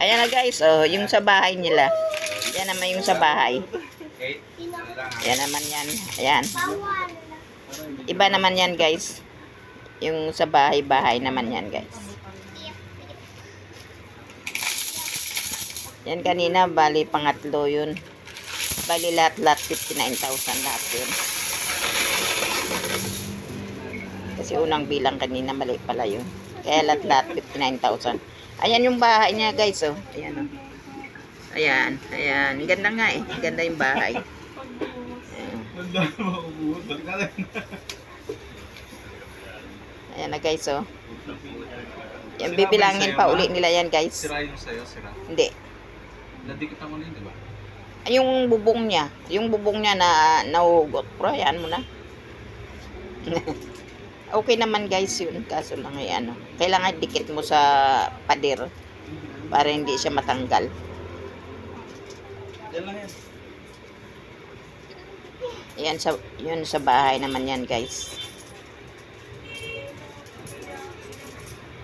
Ayan na guys, oh, yung sa bahay nila. Yan naman yung sa bahay. Yan naman yan. Ayan. Iba naman yan guys. Yung sa bahay-bahay naman yan guys. Yan kanina, bali pangatlo yun. Bali lahat-lahat 59,000 lahat yun. Kasi unang bilang kanina, mali pala yun. Kaya lahat-lahat 59,000. Ayan yung bahay niya guys, oh. Ayan, oh. Ayan, ayan. Ganda nga eh. Ganda yung bahay. Ayan na guys, oh. Yan, bibilangin pa uli nila yan guys. Sira yung sayo, sira. Hindi. Nadikitan ko na yun, di ba? Yung bubong niya na nahugot. Pero ayan mo na. Okay naman guys yun. Kaso lang ay ano. Kailangan dikit mo sa pader. Para hindi siya matanggal. Yan lang yan. Ayan yun sa bahay naman yan guys.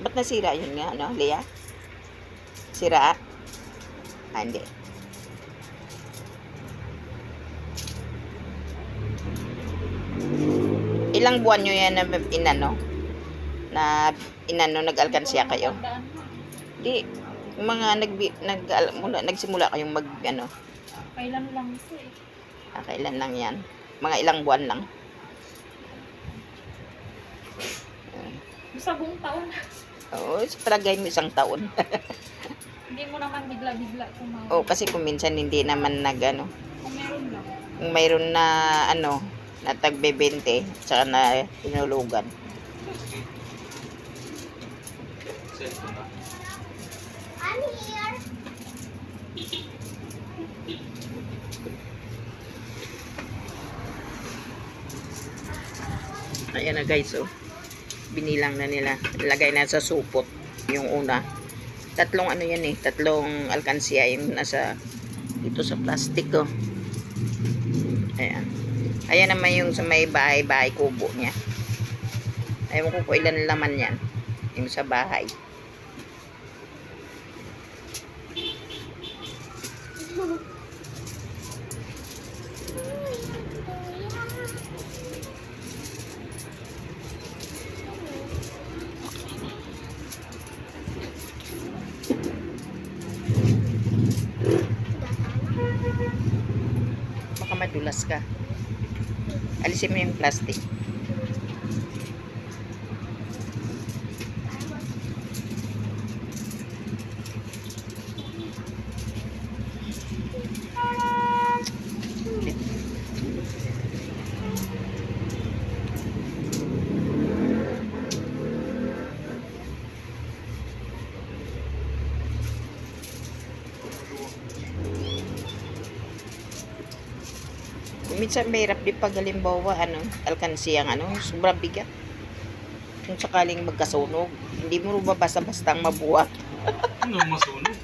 Ba't nasira yun nga, no, Leah? Sira? Ah, hindi. Ilang buwan nyo yan na nag-alkansya kayo? Di, mga nagsimula kayong Kailan lang ito eh. kailan lang yan? Mga ilang buwan lang? Sa buong taon. Oo, palagay mo isang taon. Hindi mo naman bigla-bigla tumawag. Oo, kasi kung minsan hindi naman Kung meron lang. kung mayroon na na tagbe-20, tsaka na tinulugan. Cellphone na. I'm here. Ayan na guys, oh. Binilang na nila. Lagay na sa supot yung una. Tatlong ano yan eh. Tatlong alkansya yung nasa dito sa plastic, oh. Ayan. Ayan naman yung sa may bahay-bahay kubo niya. Ayaw ko kung ilan laman yan. Yung sa bahay. Baka madulas ka. Alisin mo yung plastic. Minsan mahirap din pag halimbawa alkansya sobrang bigat. Kung sakaling magkasunog, hindi mo basta-bastang mabuhat. Ano masunog?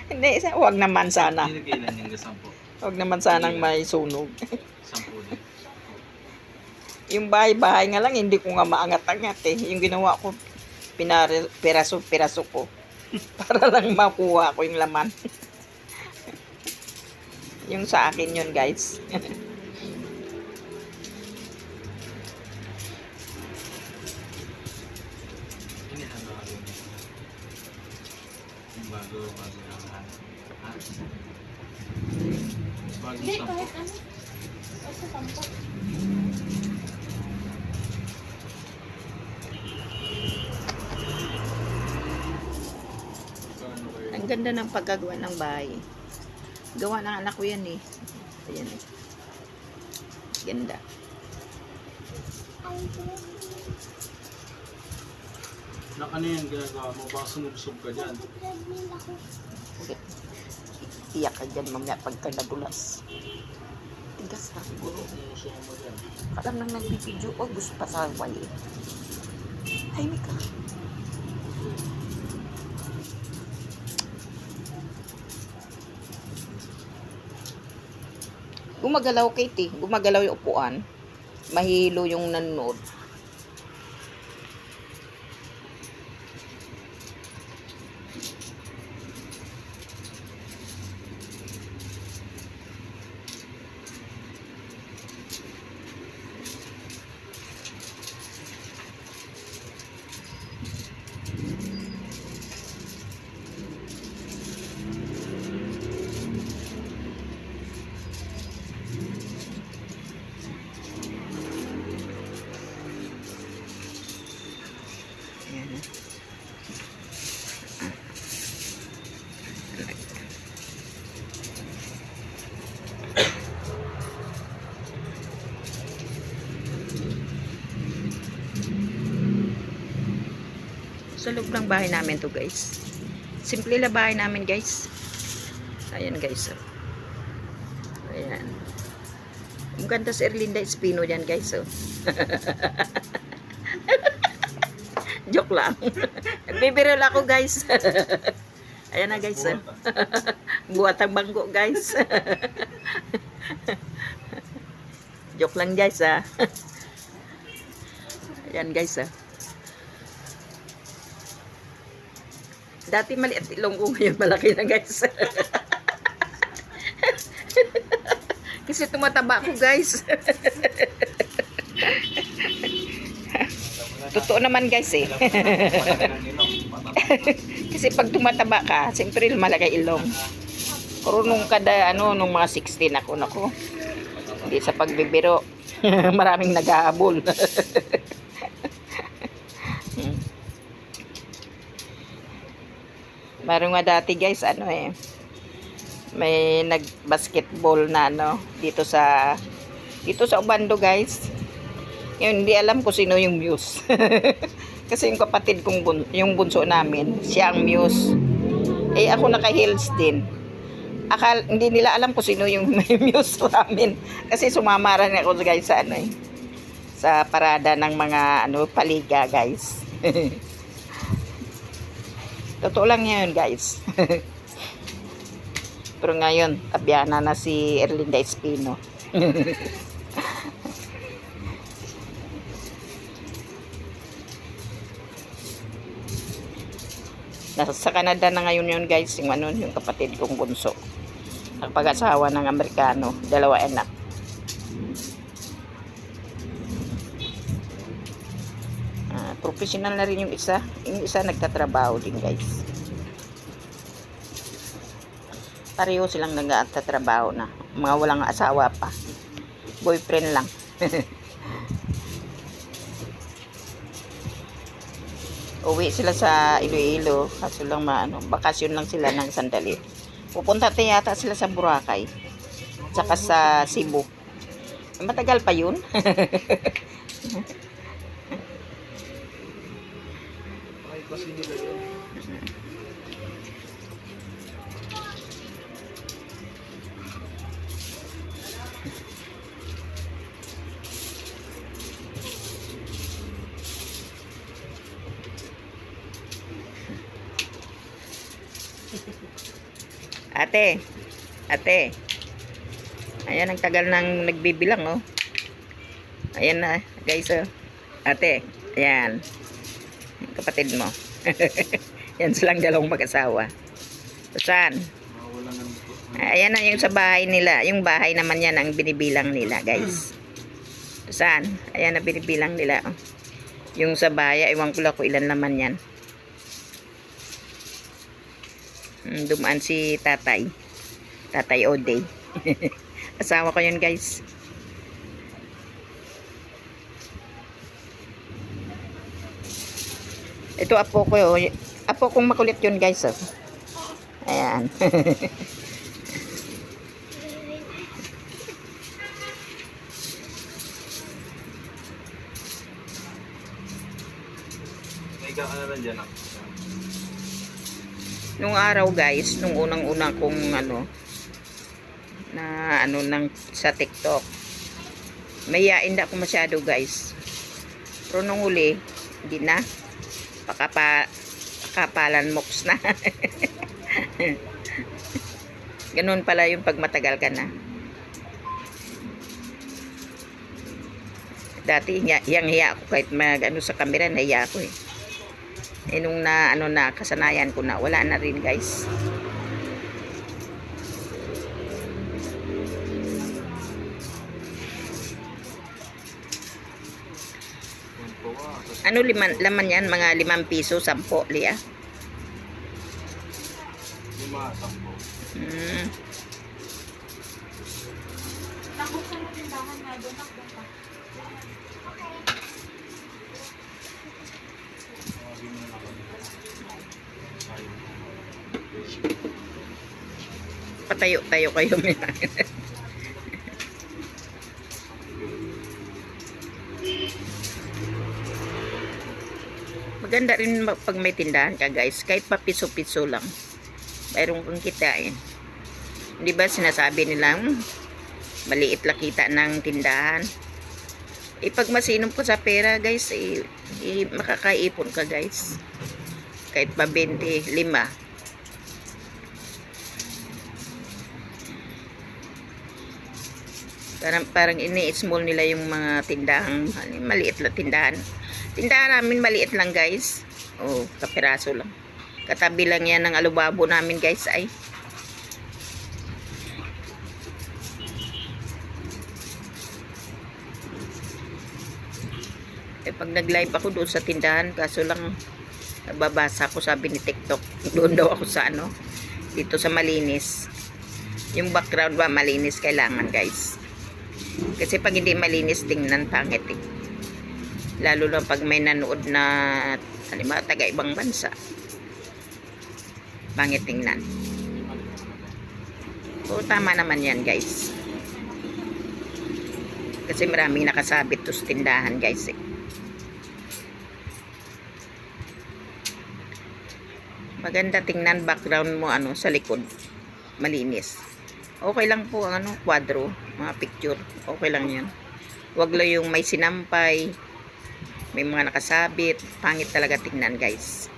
Hindi, wag naman sana. Hindi kailan yung gasampo. Wag naman sanang may sunog. Sampo din. Yung bahay-bahay nga lang, hindi ko nga maangat-angat eh. Yung ginawa ko, piraso-piraso ko. Para lang makuha ko yung laman. Yung sa akin yun guys. Ini ano ka yun? Yung bago ang bago Hindi, sampo. kahit ano. Basta sampo. Ang ganda ng pagkagawa ng bahay. Gawa ng anak ko yan eh. Ayan eh. Ganda. Na ano yan ginagawa mo? Baka sumubsob ka dyan. Okay. Iyak ka dyan mamaya pagka nadulas. Tigas na siguro. Alam nang nagbibideo. Oh, gusto pa sa wali. Ay, Mika. Gumagalaw, Katie. Gumagalaw yung upuan. Mahilo yung nanonood. Sa loob ng bahay namin to guys. Simple lang bahay namin guys. Ayan guys. Oh. Ayan. Ang ganda si Erlinda Espino dyan guys. Oh. Joke lang. Nagbibiro lang ako guys. Ayan na guys. Oh. Buhat ang bangko guys. Joke lang guys ah. Ayan guys ah. Dati maliit ilong ko, ngayon malaki na guys. Kasi tumataba ko guys. Totoo naman guys eh. Kasi pag tumataba ka, siyempre malaki ilong. Pero nung nung mga 16 ako, nako. Hindi sa pagbibiro. Maraming nag-aabol. Meron nga dati guys, may nag-basketball na dito sa Obando guys. Yun, hindi alam ko sino yung Muse. Kasi yung kapatid kong yung bunso namin, siya ang Muse. Eh ako naka-heels din. Hindi nila alam kung sino yung may Muse namin. Kasi sumamaran ako guys sa sa parada ng mga paliga guys. Totoo lang yun guys. Pero ngayon, tabyana na si Erlinda Espino. Nasa Canada na ngayon yun guys, yung kapatid kong bunso. Nagpag-asawa ng Amerikano, 2 anak. Professional na rin yung isa. Yung isa nagtatrabaho din guys. Pareho silang nagtatrabaho na. Mga walang asawa pa. Boyfriend lang. Uwi sila sa Iloilo. Kaso lang bakasyon lang sila ng sandali. Pupunta yata sila sa Boracay. Tsaka sa Cebu. Matagal pa yun. Kasi nila yun. Ate. Ayan, ang tagal nang nagbibilang oh. Ayan na guys oh. Ate, ayan. Kapatid mo. Yan silang dalawang mag-asawa. Saan? Ayan na yung sa bahay nila. Yung bahay naman yan ang binibilang nila guys. Saan? Ayan na binibilang nila oh. Yung sa bahay, iwan ko lang kung ilan naman yan. Dumaan si Tatay Oday. Asawa ko yun guys. Ito apo ko yun. Apo kong makulit yun guys oh. Ayan. May ka na rin dyan Nung araw guys, nung unang-una kong sa TikTok, mayayain na ako masyado guys. Pero nung huli, hindi na. Pakapalan moks na. Ganun pala yung pag matagal ka na. Dati hiyang-hiya ako kahit sa camera, nahiya ako eh. Nung kasanayan ko na, wala na rin guys. Laman yan? Mga 5 piso, 10, Lia? 5, 10. Nakuksan mo tindahan nga doon. Patayo-tayo kayo. Maganda rin pag may tindahan ka guys. Kahit pa piso-piso lang. Mayroon kang kitain. Di ba sinasabi nilang maliit lang kita ng tindahan. Pag masinop ko sa pera guys, makakaipon ka guys. Kahit pa 25. Parang ini-small nila yung mga tindahang maliit lang tindahan. Tindahan namin maliit lang guys. Oh, kapiraso lang. Katabi lang yan ng alubabo namin guys ay. Pag nag-live ako doon sa tindahan, kaso lang nababasa ko sabi ni TikTok. Doon daw ako sa ano, dito sa malinis. Yung background ba malinis kailangan guys. Kasi pag hindi malinis, tingnan pangit eh. Lalo na pag may nanood na halimbawa taga ibang bansa. Pangit tingnan. So tama naman yan guys. Kasi maraming nakasabit to sa tindahan guys eh. Maganda tingnan background mo ano sa likod. Malinis. Okay lang po ang ano, kwadro, mga picture. Okay lang 'yan. Huwag lang yung may sinampay, may mga nakasabit. Pangit talaga tingnan, guys.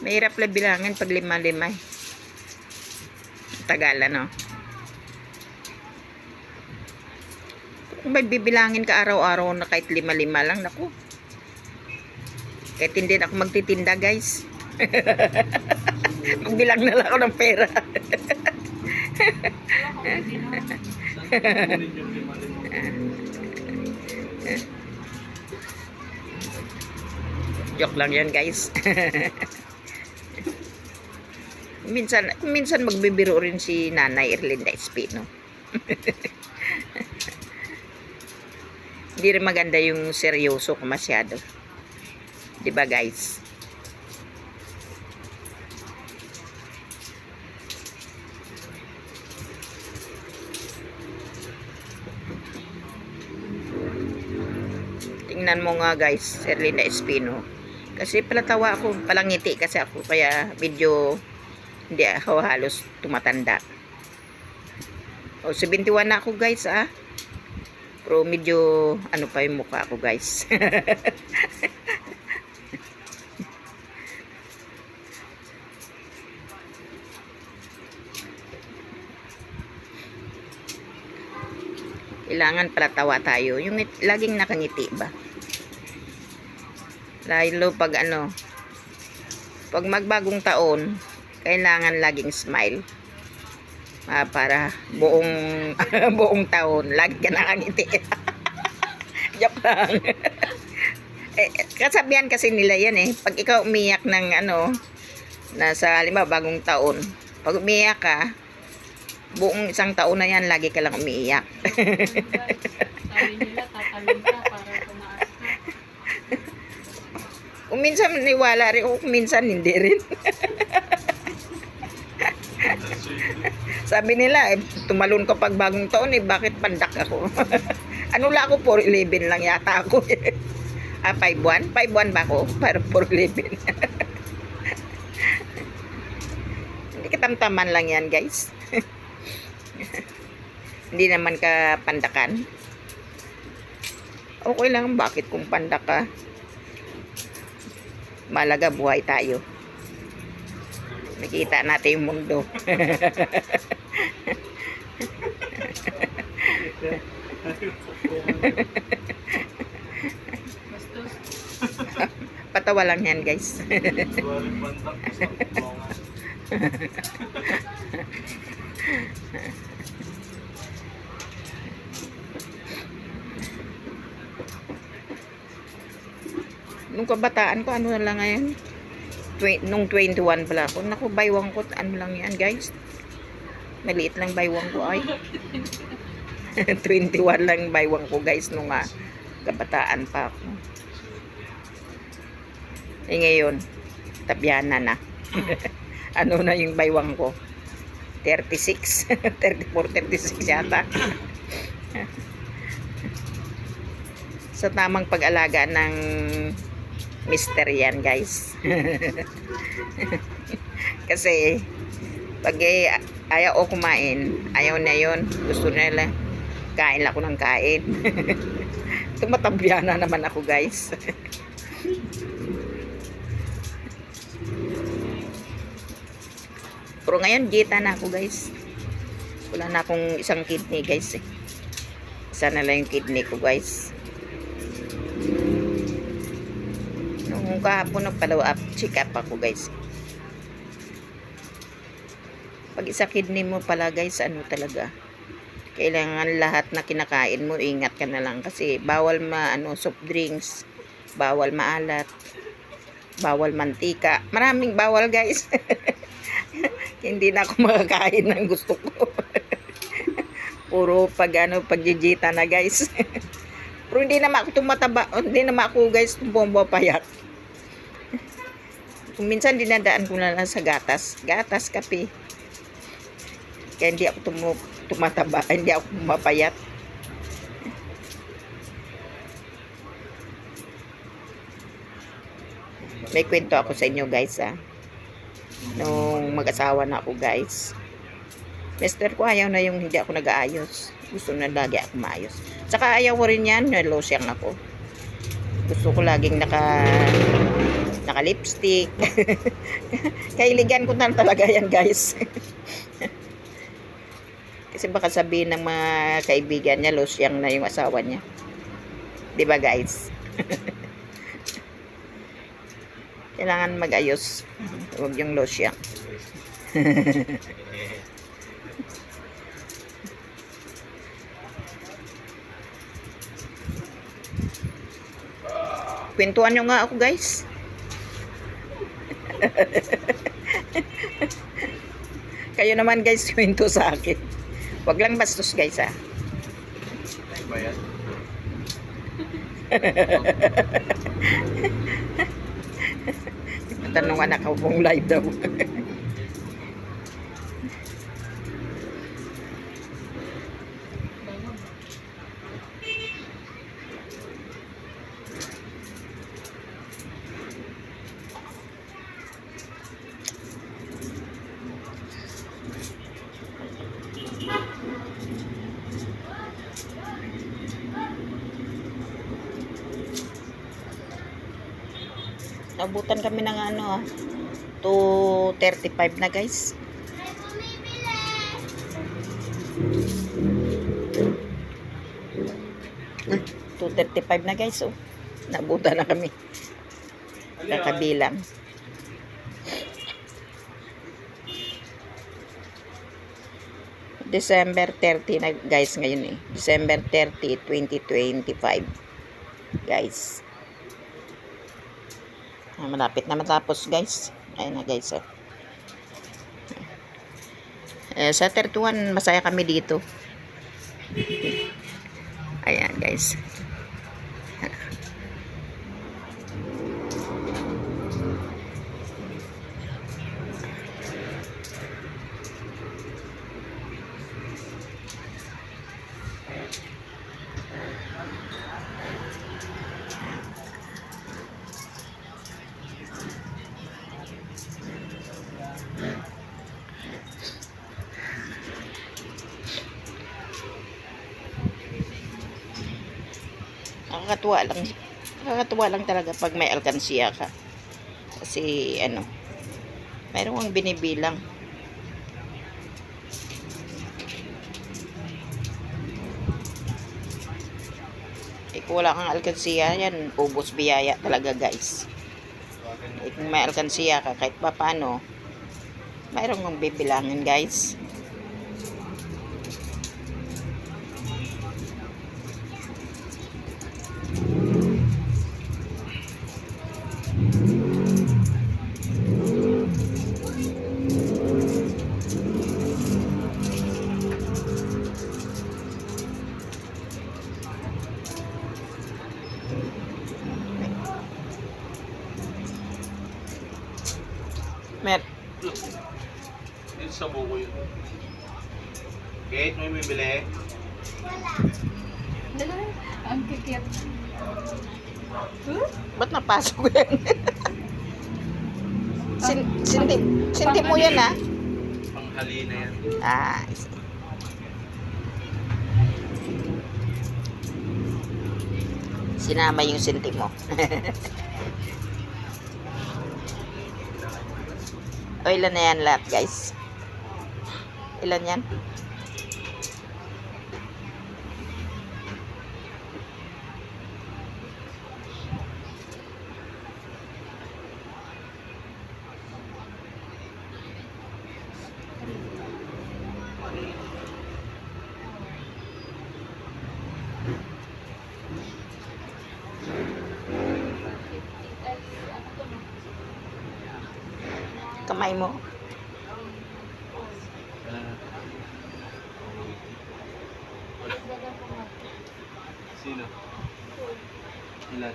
Mahirap lang bilangin pag 5-5 eh. Tagal ano. Kung may bibilangin ka araw-araw na kahit 5-5 lang, naku. Kahit hindi na ako magtitinda guys. Magbilang na lang ako ng pera. Joke lang yan guys. Minsan magbibiro rin si Nanay Erlinda Espino. Hindi rin maganda yung seryoso ko masyado. 'Di ba guys? Tingnan mo nga guys, Erlinda Espino. Kasi palatawa ako, palangiti kasi ako kaya medyo hindi ako halos tumatanda. O 71 na ako guys ah. Pero medyo ano pa yung mukha ko guys. Kailangan palatawa tayo. Yung laging nakangiti ba? Lalo pag ano, pag magbagong taon, kailangan laging smile. Para buong buong taon lagi ka nakangiti. Joke lang. Kasabihan kasi nila yan eh. Pag ikaw umiyak ng ano, nasa halimbawa bagong taon, pag umiyak ka, buong isang taon na yan, lagi ka lang umiiyak. Sabi nila, tatalon ka para tumaas ka. Kung minsan niwala rin, kung minsan hindi rin. Sabi nila, tumalon ka pag bagong taon, bakit pandak ako? Ano lang ako, 4'11 lang yata ako. 5'1"? 5'1" ba ako? Para 4'11". Hindi katamtaman lang yan, guys. Hindi naman ka pandakan. Okay lang, bakit kung pandak ka? Malaga buhay tayo. Nakita natin yung mundo. Patawa lang yan guys. Nung kabataan ko, ano na lang ngayon? Nung 21 pala ako. Naku, baywang ko, ano lang yan guys. Maliit lang baywang ko ay. 21 lang baywang ko guys nung kabataan pa ako. Eh ngayon, tabyana na. Ano na yung baywang ko? 36, 34, 36 yata. Sa tamang pag-alaga ng mister yan guys. Kasi pag ayaw o kumain, ayaw na yun, gusto nila kain ako ng kain. Tumatabyana naman ako guys. Pero ngayon dieta na ako guys. Wala na akong isang kidney guys eh. Isa na lang yung kidney ko guys. Nung kahapon nagpalaw up, check up ako guys. Pag isa kidney mo pala guys, ano talaga, kailangan lahat na kinakain mo, ingat ka na lang. Kasi bawal soft drinks, bawal maalat, bawal mantika. Maraming bawal guys. Hindi na ako makakain ng gusto ko. Puro pagjijita na guys. Pero hindi naman ako tumataba, hindi naman ako guys pumapayat. Kung minsan dinadaan ko na lang sa gatas, kape. Kaya hindi ako tumataba, hindi ako pumapayat. May kwento ako sa inyo guys nung mag-asawa na ako guys. Mister ko ayaw na yung hindi ako nag-aayos. Gusto na lagi ako maayos. Saka ayaw ko rin yan, losyang ako. Gusto ko laging naka-lipstick. Kailigan ko na talaga yan guys. Kasi baka sabihin ng mga kaibigan niya, losyang na yung asawa niya. Diba guys? Kailangan mag-ayos. Huwag yung losyang. Kwentuhan nyo nga ako guys. Kayo naman guys, kwento sa akin. Wag lang bastos guys Tanungan ako kung live daw. Nabutan kami ng 2:35 na guys. Ah, 2:35 na guys Nabutan na kami. Kakabilang. December 30 na guys ngayon December 30, 2025 guys. Malapit na matapos guys. Ayun na guys sa 31 masaya kami dito. Ayan guys. Nakakatuwa lang talaga pag may alkansiya ka. Kasi mayroon kang binibilang. Kung wala kang alkansiya, yan ubos biyaya talaga guys. Kung may alkansiya ka, kahit pa paano, mayroon kang bibilangin guys. Mer Dito sa buko yun. Kate, may bibili? Ang kikit. ba't napasok yan? Sinti mo yan, ha? Panghali na yan. Ah, sinama yung sinti mo. O, ilan na yan lahat, guys? Ilan yan? Kamay mo. Sino? Ilan?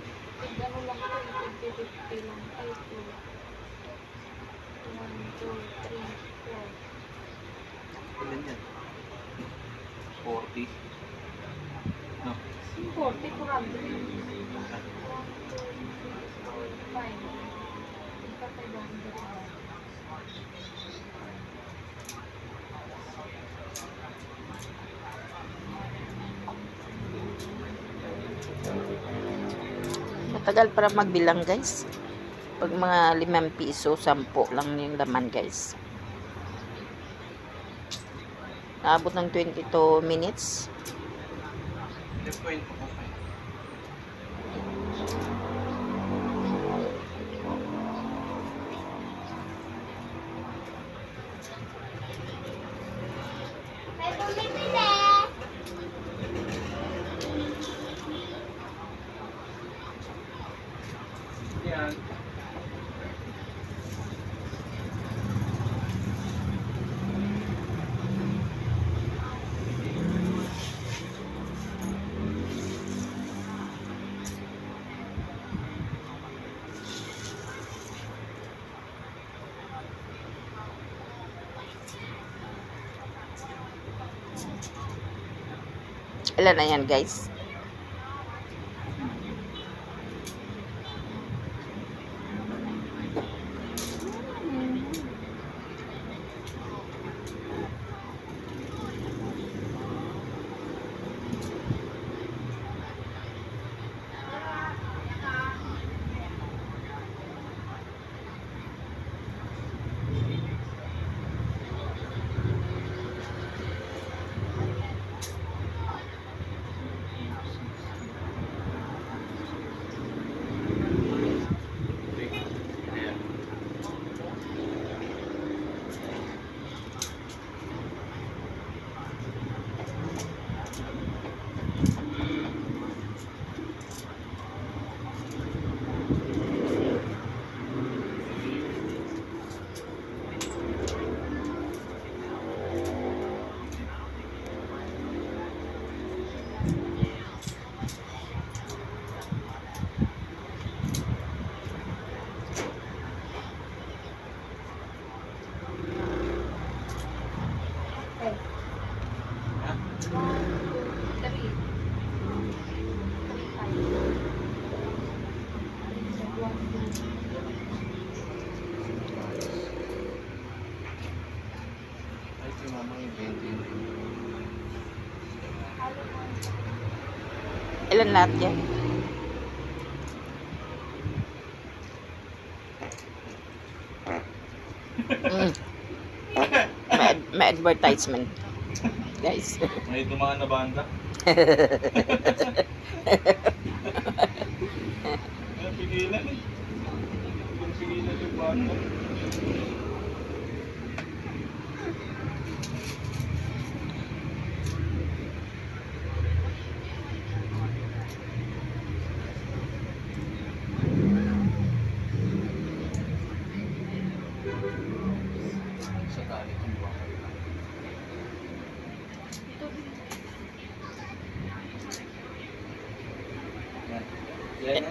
Ilan yan? 40? No. 40, 400. Matagal para magbilang, guys. Pag mga 5 piso, 10 lang yung laman, guys. Naabot ng 22 minutes. 10.5. Yan. Ilan na yan, guys? Ay, si mama yung 20. Ilan lahat yan? May advertisement, guys. May dumaan na banda. Pigilan eh. Pigilan yung banda. Sa tali kung buwan. Yan. Yan. 1,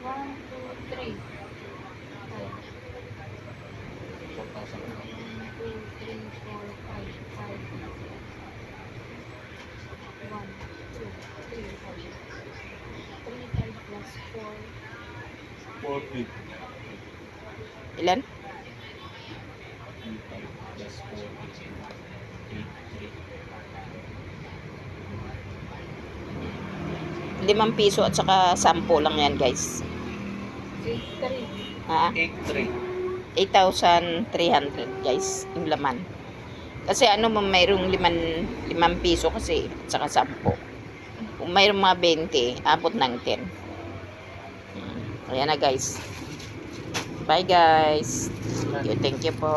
2, 3. Ilan? 5 piso at saka 10 lang yan, guys. 8-3. Ha? 8,300, guys, yung laman. Kasi ano, mayroong 5 piso kasi at saka 10. Kung mayroong mga 20, abot ng 10. Ayan na, guys. Bye, guys. Thank you po.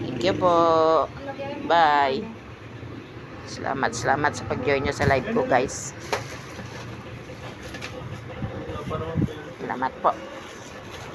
Thank you po. Bye. Salamat sa pag-join nyo sa live ko, guys. Salamat po.